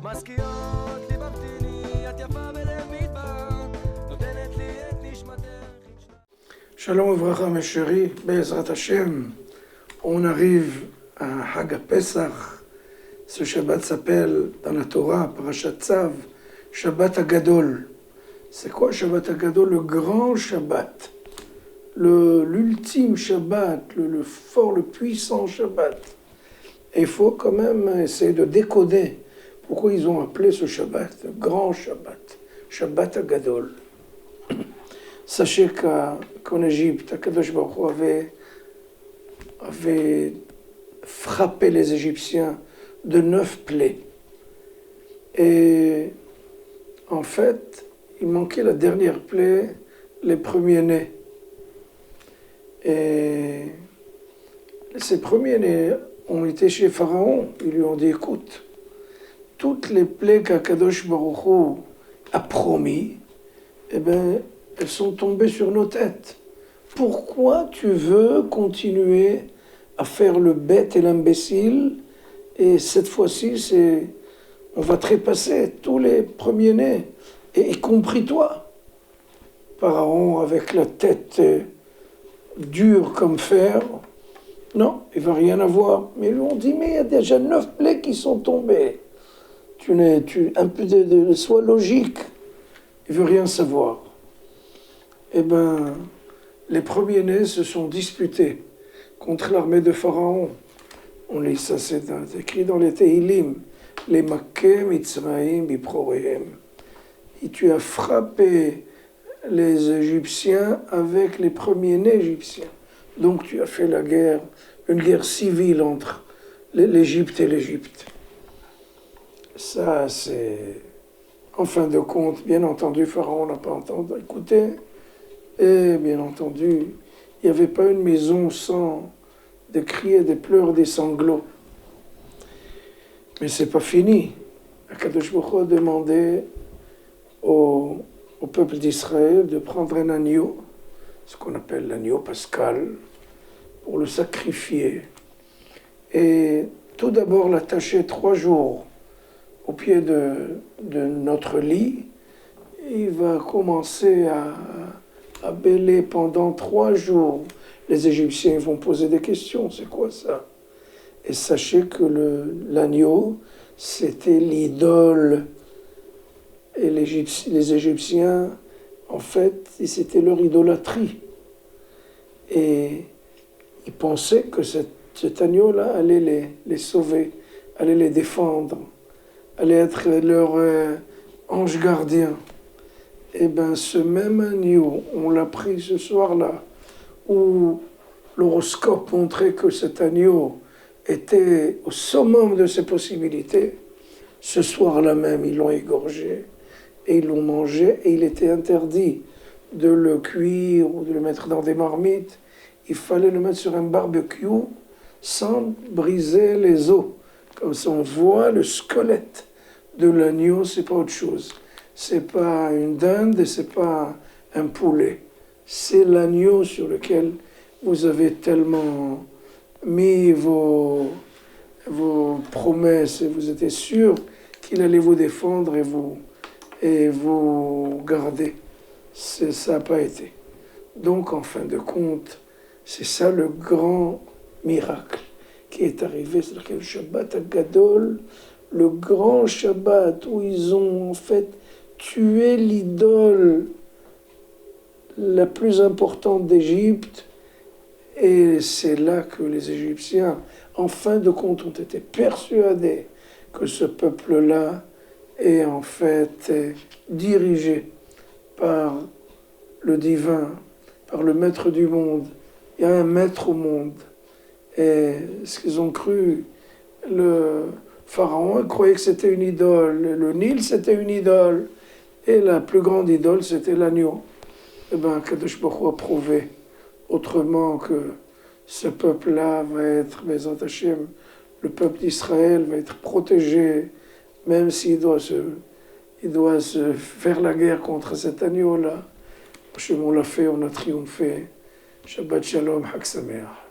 מזכירות לי במתיני, את יפה בלב מדבר, נותנת לי את נשמתך. Shalom Uvracha mes chéris, Be'ezrat Hashem, on arrive à Hag Pesach. Ce Shabbat s'appelle dans la Torah, Parashat Tzav, Shabbat Hagadol. C'est quoi Shabbat Hagadol? Le grand Shabbat, l'ultime Shabbat, le fort, le puissant Shabbat. Et il faut quand même essayer de décoder pourquoi ils ont appelé ce Shabbat, le grand Shabbat, Shabbat Hagadol. Sachez qu'en Égypte, Akadosh Baruch Hu avait frappé les Égyptiens de 9 plaies. Et en fait, il manquait la dernière plaie, les premiers-nés. Et ces premiers-nés ont été chez Pharaon. Ils lui ont dit, écoute, toutes les plaies qu'Akadosh Baruch Hu a promis, eh bien, elles sont tombées sur nos têtes. Pourquoi tu veux continuer à faire le bête et l'imbécile? Et cette fois-ci, on va trépasser tous les premiers-nés, et y compris toi. Pharaon, avec la tête dure comme fer, non, il ne va rien avoir. Mais ils lui ont dit, mais il y a déjà 9 plaies qui sont tombées. Un peu sois logique. Il ne veut rien savoir. Eh bien, les premiers-nés se sont disputés contre l'armée de Pharaon. On lit ça, c'est écrit dans les Tehilim. Les Makkeh Mitzraïm Biprorehem. Et tu as frappé les Égyptiens avec les premiers-nés égyptiens. Donc tu as fait la guerre, une guerre civile entre l'Égypte et l'Égypte. Ça, c'est... En fin de compte, bien entendu, Pharaon n'a pas entendu écouter. Et bien entendu, il n'y avait pas une maison sans des cris, des pleurs, des sanglots. Mais c'est pas fini. Akadosh Baruch Hu a demandé au peuple d'Israël de prendre un agneau, ce qu'on appelle l'agneau pascal, pour le sacrifier. Et tout d'abord l'attacher 3 jours au pied de notre lit. Il va commencer à bêler pendant 3 jours. Les Égyptiens vont poser des questions, c'est quoi ça? Et sachez que l'agneau, c'était l'idole. Et les Égyptiens, en fait, c'était leur idolâtrie. Et ils pensaient que cet agneau-là allait les sauver, allait les défendre, allait être leur ange gardien. Eh bien, ce même agneau, on l'a pris ce soir-là, où l'horoscope montrait que cet agneau était au summum de ses possibilités. Ce soir-là même, ils l'ont égorgé et ils l'ont mangé, et il était interdit de le cuire ou de le mettre dans des marmites. Il fallait le mettre sur un barbecue sans briser les os. Comme ça, on voit le squelette de l'agneau, c'est pas autre chose. C'est pas une dinde et c'est pas un poulet. C'est l'agneau sur lequel vous avez tellement mis vos promesses et vous étiez sûr qu'il allait vous défendre et vous garder. Ça n'a pas été. Donc, en fin de compte, c'est ça le grand miracle qui est arrivé, c'est-à-dire le Shabbat Hagadol, le grand Shabbat où ils ont en fait tué l'idole la plus importante d'Égypte. Et c'est là que les Égyptiens, en fin de compte, ont été persuadés que ce peuple-là est en fait dirigé par le divin, par le maître du monde. Il y a un maître au monde. Et ce qu'ils ont cru, le Pharaon croyait que c'était une idole, le Nil c'était une idole, et la plus grande idole c'était l'agneau. Eh bien, Kadosh Baruch Hu a prouvé autrement que ce peuple-là va être, Bezrat Hashem, le peuple d'Israël va être protégé, même s'il doit se faire la guerre contre cet agneau-là. Hashem, on l'a fait, on a triomphé. Shabbat Shalom, Chag Sameach.